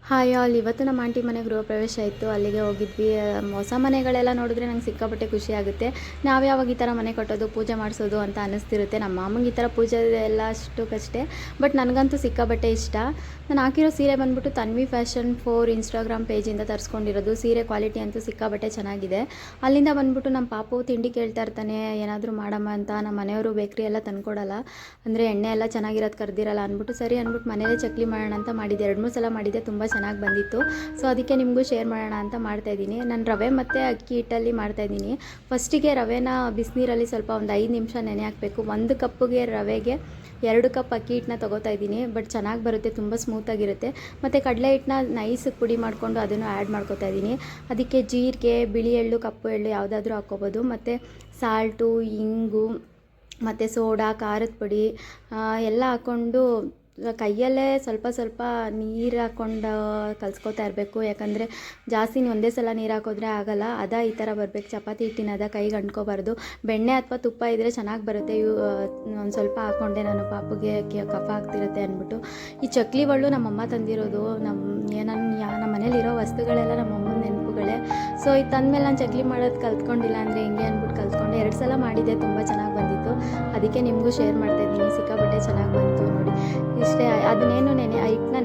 Hi all, ಇವತ್ತು ನಮ್ಮ aunty ಮನೆ ಗೃಹ ಪ್ರವೇಶ ಇತ್ತು, ಅಲ್ಲಿಗೆ ಹೋಗಿದ್ವಿ. ಹೊಸ ಮನೆಗಳೆಲ್ಲ ನೋಡಿದ್ರೆ ನಂಗೆ ಸಿಕ್ಕಾಪಟ್ಟೆ ಖುಷಿ ಆಗುತ್ತೆ. ನಾವು ಯಾವಾಗ ಈ ಥರ ಮನೆ ಕಟ್ಟೋದು, ಪೂಜೆ ಮಾಡಿಸೋದು ಅಂತ ಅನ್ನಿಸ್ತಿರುತ್ತೆ. ನಮ್ಮ ಮಾಮಂಗೆ ಈ ಥರ ಪೂಜೆ ಎಲ್ಲ ಅಷ್ಟಕ್ಕಷ್ಟೇ, ಬಟ್ ನನಗಂತೂ ಸಿಕ್ಕಾಪಟ್ಟೆ ಇಷ್ಟ. ನಾನು ಹಾಕಿರೋ ಸೀರೆ ಬಂದುಬಿಟ್ಟು ತನ್ವಿ ಫ್ಯಾಷನ್ 4 ಇನ್ಸ್ಟಾಗ್ರಾಮ್ ಪೇಜಿಂದ ತರಿಸ್ಕೊಂಡಿರೋದು. ಸೀರೆ ಕ್ವಾಲಿಟಿ ಅಂತೂ ಸಿಕ್ಕಾಪಟ್ಟೆ ಚೆನ್ನಾಗಿದೆ. ಅಲ್ಲಿಂದ ಬಂದುಬಿಟ್ಟು ನಮ್ಮ ಪಾಪು ತಿಂಡಿ ಕೇಳ್ತಾ ಇರ್ತಾನೆ, ಏನಾದರೂ ಮಾಡಮ್ಮ ಅಂತ. ನಮ್ಮ ಮನೆಯವರು ಬೇಕ್ರಿ ಎಲ್ಲ ತಂದ್ಕೊಡಲ್ಲ, ಅಂದರೆ ಎಣ್ಣೆ ಎಲ್ಲ ಚೆನ್ನಾಗಿರೋದು ಕರ್ದಿರಲ್ಲ ಅಂದ್ಬಿಟ್ಟು, ಸರಿ ಅಂದ್ಬಿಟ್ಟು ಮನೇಲೇ ಚಕ್ಲಿ ಮಾಡೋಣ ಅಂತ ಮಾಡಿದ್ದೆ. 2-3 ಸಲ ಮಾಡಿದ್ದೆ, ತುಂಬ ಚೆನ್ನಾಗಿ ಬಂದಿತ್ತು. ಸೊ ಅದಕ್ಕೆ ನಿಮಗೂ ಶೇರ್ ಮಾಡೋಣ ಅಂತ ಮಾಡ್ತಾಯಿದ್ದೀನಿ. ನಾನು ರವೆ ಮತ್ತು ಅಕ್ಕಿ ಹಿಟ್ಟಲ್ಲಿ ಮಾಡ್ತಾಯಿದ್ದೀನಿ. ಫಸ್ಟಿಗೆ ರವೆನ ಬಿಸಿನೀರಲ್ಲಿ ಸ್ವಲ್ಪ ಒಂದು 5 ನಿಮಿಷ ನೆನೆ ಹಾಕಬೇಕು. 1 ಕಪ್ಪಿಗೆ ರವೆಗೆ 2 ಕಪ್ ಅಕ್ಕಿ ಹಿಟ್ಟನ್ನ ತೊಗೋತಾ ಇದ್ದೀನಿ. ಬಟ್ ಚೆನ್ನಾಗಿ ಬರುತ್ತೆ, ತುಂಬ ಸ್ಮೂತಾಗಿರುತ್ತೆ. ಮತ್ತು ಕಡಲೆ ಹಿಟ್ಟನ್ನ ನೈಸಿಗೆ ಪುಡಿ ಮಾಡಿಕೊಂಡು ಅದನ್ನು ಆ್ಯಡ್ ಮಾಡ್ಕೊತಾ ಇದ್ದೀನಿ. ಅದಕ್ಕೆ ಜೀರಿಗೆ, ಬಿಳಿ ಎಳ್ಳು, ಕಪ್ಪು ಎಳ್ಳು ಯಾವುದಾದ್ರೂ ಹಾಕ್ಕೋಬೋದು. ಮತ್ತು ಸಾಲ್ಟು, ಇಂಗು ಮತ್ತು ಸೋಡಾ, ಖಾರದ ಪುಡಿ ಎಲ್ಲ ಹಾಕ್ಕೊಂಡು ಕೈಯಲ್ಲೇ ಸ್ವಲ್ಪ ಸ್ವಲ್ಪ ನೀರು ಹಾಕ್ಕೊಂಡು ಕಲಿಸ್ಕೊತಾ ಇರಬೇಕು. ಯಾಕಂದರೆ ಜಾಸ್ತಿ ಒಂದೇ ಸಲ ನೀರು ಹಾಕಿದ್ರೆ ಆಗೋಲ್ಲ. ಈ ಥರ ಬರಬೇಕು. ಚಪಾತಿ ಹಿಟ್ಟಿನ ಕೈಗೆ ಅಂಟ್ಕೋಬಾರ್ದು. ಬೆಣ್ಣೆ ಅಥವಾ ತುಪ್ಪ ಇದ್ದರೆ ಚೆನ್ನಾಗಿ ಬರುತ್ತೆ. ಒಂದು ಸ್ವಲ್ಪ ಹಾಕ್ಕೊಂಡೆ ನಾನು, ಪಾಪುಗೆ ಕಫ ಆಗ್ತಿರುತ್ತೆ ಅಂದ್ಬಿಟ್ಟು. ಈ ಚಕ್ಲಿ ಒಳ್ಳು ನಮ್ಮಮ್ಮ ತಂದಿರೋದು. ನಮ್ಮ ಮನೇಲಿರೋ ವಸ್ತುಗಳೆಲ್ಲ ನಮ್ಮಮ್ಮನ ನೆನಪುಗಳೇ. ಸೊ ಇದು ತಂದಮೇಲೆ ನಾನು ಚಕ್ಲಿ ಮಾಡೋದು ಕಲ್ತ್ಕೊಂಡಿಲ್ಲ ಅಂದರೆ ಹಿಂಗೆ ಅಂದ್ಬಿಟ್ಟು ಕಲ್ತ್ಕೊಂಡೆ. 2 ಸಲ ಮಾಡಿದ್ದೆ, ತುಂಬ ಚೆನ್ನಾಗಿ ಬಂದಿತ್ತು. ಅದಕ್ಕೆ ನಿಮಗೂ ಶೇರ್ ಮಾಡ್ತಾಯಿದ್ದೀನಿ. ಸಿಕ್ಕಾಪಟ್ಟೆ ಚೆನ್ನಾಗಿ ಬಂತು ನೋಡಿ. ಇಷ್ಟೇ, ಅದನ್ನೇನು ಹಿಟ್ಟನ್ನ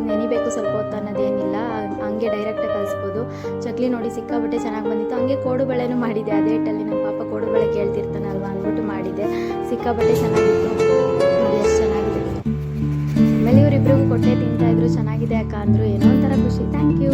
ನೆನಿಬೇಕು ಸ್ವಲ್ಪ ಹೊತ್ತು ಅನ್ನೋದೇನಿಲ್ಲ, ಹಂಗೆ ಡೈರೆಕ್ಟಾಗಿ ಕಲಿಸ್ಬೋದು. ಚಕ್ಲಿ ನೋಡಿ ಸಿಕ್ಕಾಪಟ್ಟೆ ಚೆನ್ನಾಗಿ ಬಂದಿತ್ತು. ಹಂಗೆ ಕೋಡುಬಳೆನೂ ಮಾಡಿದ್ದೆ. ಅದೇ ಹಿಟ್ಟಲ್ಲಿ ನಮ್ಮ ಪಾಪ ಕೋಡುಬಳೆ ಕೇಳ್ತಿರ್ತಾನಲ್ವ ಅಂದ್ಬಿಟ್ಟು ಮಾಡಿದ್ದೆ. ಸಿಕ್ಕಾಪಟ್ಟೆ ಚೆನ್ನಾಗಿತ್ತು ನೋಡಿ, ಎಷ್ಟು ಚೆನ್ನಾಗಿದೆ. ಆಮೇಲೆ ಇವರಿಬ್ಬರಿಗೂ ಕೊಟ್ಟೆ ತಿಂತಾಯಿದ್ರು. ಚೆನ್ನಾಗಿದೆ ಅಕ್ಕ ಅಂದರು. ಏನೋ ಒಂಥರ ಖುಷಿ. Thank you.